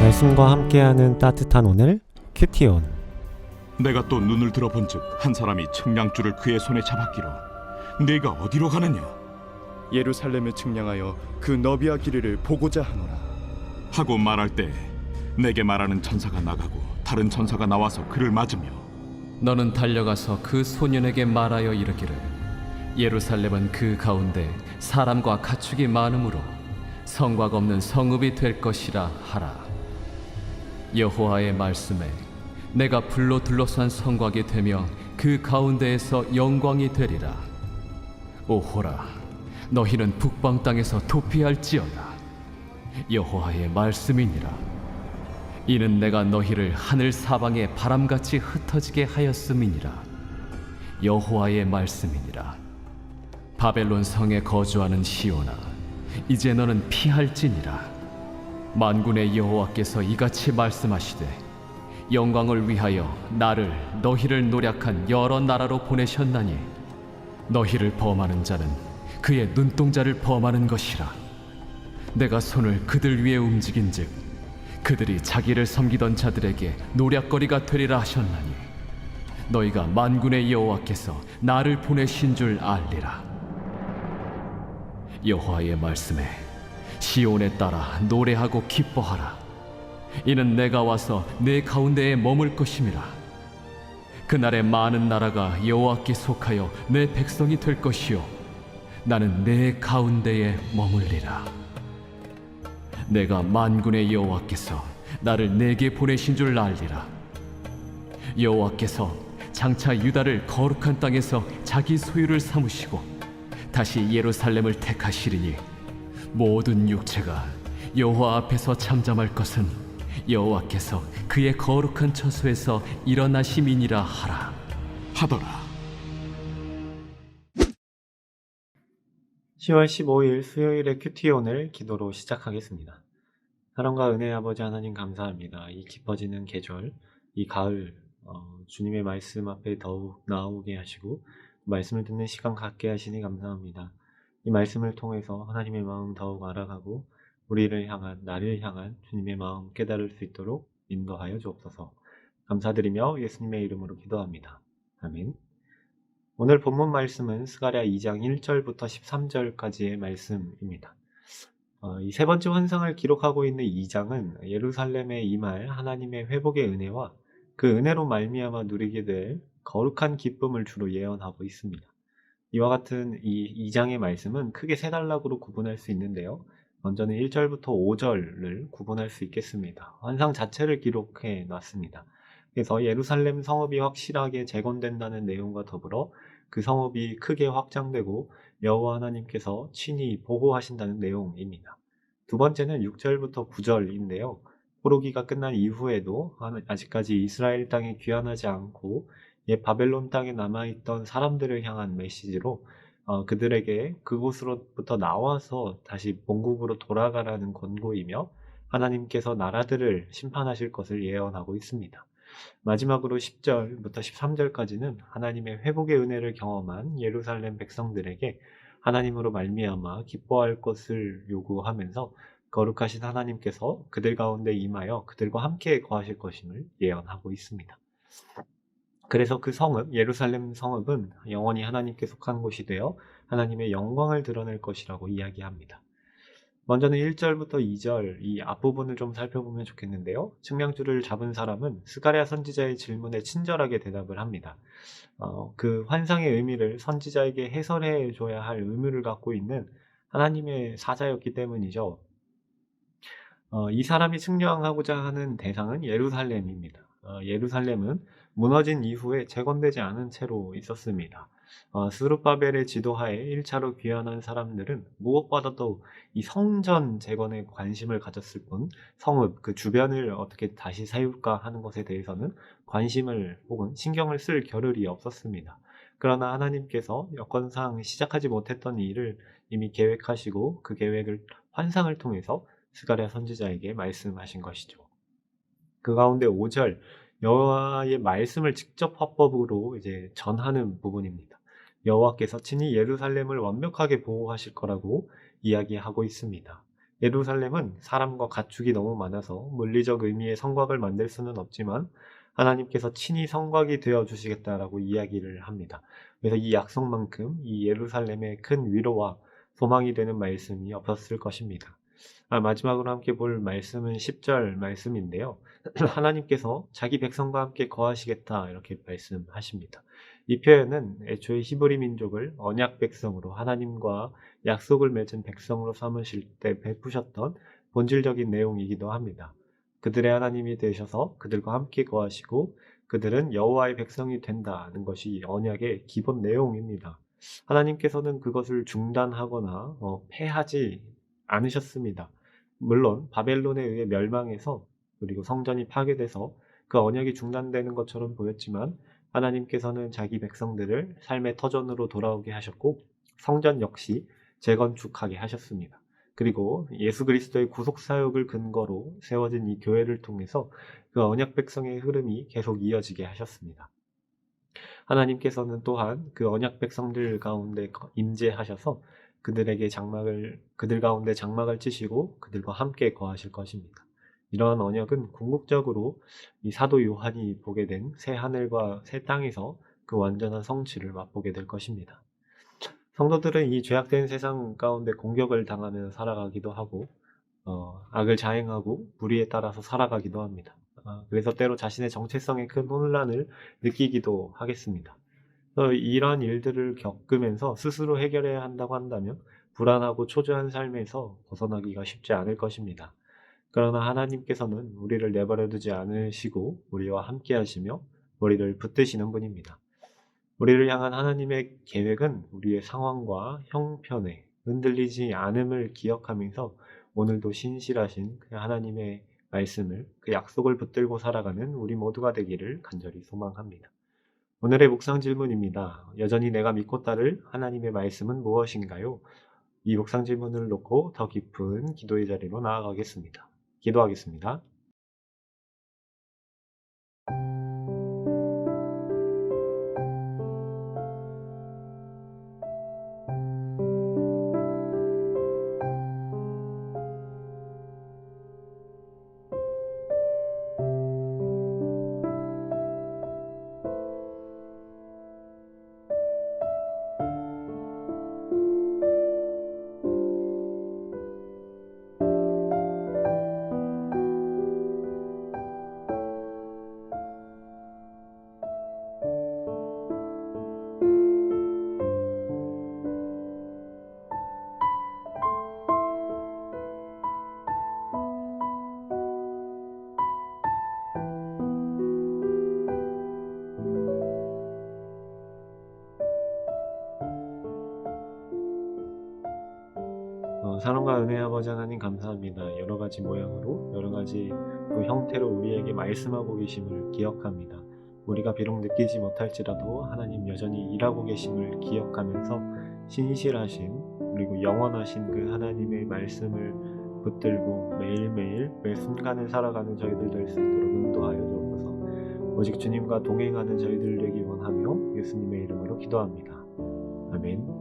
말씀과 함께하는 따뜻한 오늘 큐티온. 내가 또 눈을 들어본즉 한 사람이 측량줄을 그의 손에 잡았기로 네가 어디로 가느냐 예루살렘을 측량하여 그 너비와 길이를 보고자 하노라. 하고 말할 때 내게 말하는 천사가 나가고 다른 천사가 나와서 그를 맞으며 너는 달려가서 그 소년에게 말하여 이르기를 예루살렘은 그 가운데 사람과 가축이 많으므로 성곽 없는 성읍이 될 것이라 하라. 여호와의 말씀에 내가 불로 둘러싼 성곽이 되며 그 가운데에서 영광이 되리라. 오호라, 너희는 북방 땅에서 도피할지어다. 여호와의 말씀이니라. 이는 내가 너희를 하늘 사방에 바람같이 흩어지게 하였음이니라. 여호와의 말씀이니라. 바벨론 성에 거주하는 시온아, 이제 너는 피할지니라. 만군의 여호와께서 이같이 말씀하시되 영광을 위하여 나를 너희를 노략한 여러 나라로 보내셨나니 너희를 범하는 자는 그의 눈동자를 범하는 것이라. 내가 손을 그들 위에 움직인즉 그들이 자기를 섬기던 자들에게 노략거리가 되리라 하셨나니 너희가 만군의 여호와께서 나를 보내신 줄 알리라. 여호와의 말씀에 시온에 따라 노래하고 기뻐하라. 이는 내가 와서 내 가운데에 머물 것임이라. 그날에 많은 나라가 여호와께 속하여 내 백성이 될 것이요 나는 내 가운데에 머물리라. 내가 만군의 여호와께서 나를 내게 보내신 줄 알리라. 여호와께서 장차 유다를 거룩한 땅에서 자기 소유를 삼으시고 다시 예루살렘을 택하시리니 모든 육체가 여호와 앞에서 잠잠할 것은 여호와께서 그의 거룩한 처소에서 일어나심이니라 하라. 하더라. 10월 15일 수요일의 큐티온을 기도로 시작하겠습니다. 사랑과 은혜의 아버지 하나님 감사합니다. 이 깊어지는 계절, 이 가을 주님의 말씀 앞에 더욱 나오게 하시고 말씀을 듣는 시간 갖게 하시니 감사합니다. 이 말씀을 통해서 하나님의 마음 더욱 알아가고 우리를 향한, 나를 향한 주님의 마음 깨달을 수 있도록 인도하여 주옵소서. 감사드리며 예수님의 이름으로 기도합니다. 아멘. 오늘 본문 말씀은 스가랴 2장 1절부터 13절까지의 말씀입니다. 이 세 번째 환상을 기록하고 있는 2장은 예루살렘에 임할 하나님의 회복의 은혜와 그 은혜로 말미암아 누리게 될 거룩한 기쁨을 주로 예언하고 있습니다. 이와 같은 이 2장의 말씀은 크게 세 단락으로 구분할 수 있는데요. 먼저는 1절부터 5절을 구분할 수 있겠습니다. 환상 자체를 기록해 놨습니다. 그래서 예루살렘 성읍이 확실하게 재건된다는 내용과 더불어 그 성읍이 크게 확장되고 여호와 하나님께서 친히 보호하신다는 내용입니다. 두 번째는 6절부터 9절인데요. 포로기가 끝난 이후에도 아직까지 이스라엘 땅에 귀환하지 않고 옛 바벨론 땅에 남아있던 사람들을 향한 메시지로 그들에게 그곳으로부터 나와서 다시 본국으로 돌아가라는 권고이며 하나님께서 나라들을 심판하실 것을 예언하고 있습니다. 마지막으로 10절부터 13절까지는 하나님의 회복의 은혜를 경험한 예루살렘 백성들에게 하나님으로 말미암아 기뻐할 것을 요구하면서 거룩하신 하나님께서 그들 가운데 임하여 그들과 함께 거하실 것임을 예언하고 있습니다. 그래서 그 성읍, 예루살렘 성읍은 영원히 하나님께 속한 곳이 되어 하나님의 영광을 드러낼 것이라고 이야기합니다. 먼저는 1절부터 2절 이 앞부분을 좀 살펴보면 좋겠는데요. 측량줄을 잡은 사람은 스가랴 선지자의 질문에 친절하게 대답을 합니다. 그 환상의 의미를 선지자에게 해설해 줘야 할 의무를 갖고 있는 하나님의 사자였기 때문이죠. 이 사람이 측량하고자 하는 대상은 예루살렘입니다. 예루살렘은 무너진 이후에 재건되지 않은 채로 있었습니다. 스룹바벨의 지도하에 1차로 귀환한 사람들은 무엇보다도 이 성전 재건에 관심을 가졌을 뿐 성읍, 그 주변을 어떻게 다시 세울까 하는 것에 대해서는 관심을 혹은 신경을 쓸 겨를이 없었습니다. 그러나 하나님께서 여건상 시작하지 못했던 일을 이미 계획하시고 그 계획을 환상을 통해서 스가랴 선지자에게 말씀하신 것이죠. 그 가운데 5절 여호와의 말씀을 직접 화법으로 이제 전하는 부분입니다. 여호와께서 친히 예루살렘을 완벽하게 보호하실 거라고 이야기하고 있습니다. 예루살렘은 사람과 가축이 너무 많아서 물리적 의미의 성곽을 만들 수는 없지만 하나님께서 친히 성곽이 되어 주시겠다라고 이야기를 합니다. 그래서 이 약속만큼 이 예루살렘의 큰 위로와 소망이 되는 말씀이 없었을 것입니다. 마지막으로 함께 볼 말씀은 10절 말씀인데요. 하나님께서 자기 백성과 함께 거하시겠다 이렇게 말씀하십니다. 이 표현은 애초에 히브리 민족을 언약 백성으로 하나님과 약속을 맺은 백성으로 삼으실 때 베푸셨던 본질적인 내용이기도 합니다. 그들의 하나님이 되셔서 그들과 함께 거하시고 그들은 여호와의 백성이 된다는 것이 이 언약의 기본 내용입니다. 하나님께서는 그것을 중단하거나 폐하지 않으셨습니다. 물론 바벨론에 의해 멸망해서 그리고 성전이 파괴돼서 그 언약이 중단되는 것처럼 보였지만 하나님께서는 자기 백성들을 삶의 터전으로 돌아오게 하셨고 성전 역시 재건축하게 하셨습니다. 그리고 예수 그리스도의 구속 사역을 근거로 세워진 이 교회를 통해서 그 언약 백성의 흐름이 계속 이어지게 하셨습니다. 하나님께서는 또한 그 언약 백성들 가운데 임재하셔서 그들 가운데 장막을 치시고 그들과 함께 거하실 것입니다. 이러한 언약은 궁극적으로 이 사도 요한이 보게 된 새 하늘과 새 땅에서 그 완전한 성취를 맛보게 될 것입니다. 성도들은 이 죄악된 세상 가운데 공격을 당하며 살아가기도 하고 악을 자행하고 불의에 따라서 살아가기도 합니다. 그래서 때로 자신의 정체성에 큰 혼란을 느끼기도 하겠습니다. 이러한 일들을 겪으면서 스스로 해결해야 한다고 한다면 불안하고 초조한 삶에서 벗어나기가 쉽지 않을 것입니다. 그러나 하나님께서는 우리를 내버려 두지 않으시고 우리와 함께 하시며 우리를 붙드시는 분입니다. 우리를 향한 하나님의 계획은 우리의 상황과 형편에 흔들리지 않음을 기억하면서 오늘도 신실하신 그 하나님의 말씀을, 그 약속을 붙들고 살아가는 우리 모두가 되기를 간절히 소망합니다. 오늘의 묵상 질문입니다. 여전히 내가 믿고 따를 하나님의 말씀은 무엇인가요? 이 묵상 질문을 놓고 더 깊은 기도의 자리로 나아가겠습니다. 기도하겠습니다. 사랑과 은혜 아버지 하나님 감사합니다. 여러 가지 모양으로 여러 가지 또 형태로 우리에게 말씀하고 계심을 기억합니다. 우리가 비록 느끼지 못할지라도 하나님 여전히 일하고 계심을 기억하면서 신실하신 그리고 영원하신 그 하나님의 말씀을 붙들고 매일매일 매 순간을 살아가는 저희들 될 수 있도록 인도하여 주옵소서. 오직 주님과 동행하는 저희들 되기 원하며 예수님의 이름으로 기도합니다. 아멘.